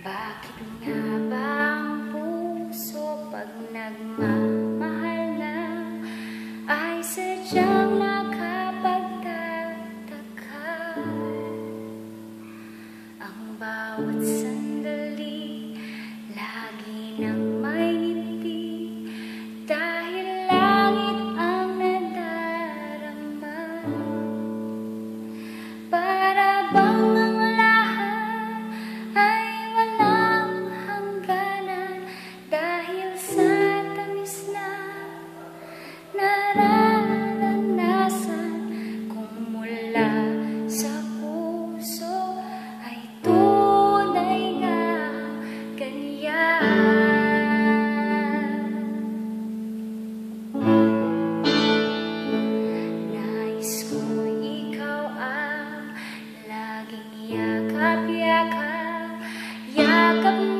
Bakit nga ba ang puso pag nagmamahal na ay sadyang nakapagtataka? Ang bawat sandali lagi nang may ngiti, dahil langit ang nadarama. Para bang ang lahat ay walang hangganan, dahil sa tamis na nararanasan kung mula sa puso ay tunay nga ganyan. Nais ko ikaw ang laging yakap-yakap, yakap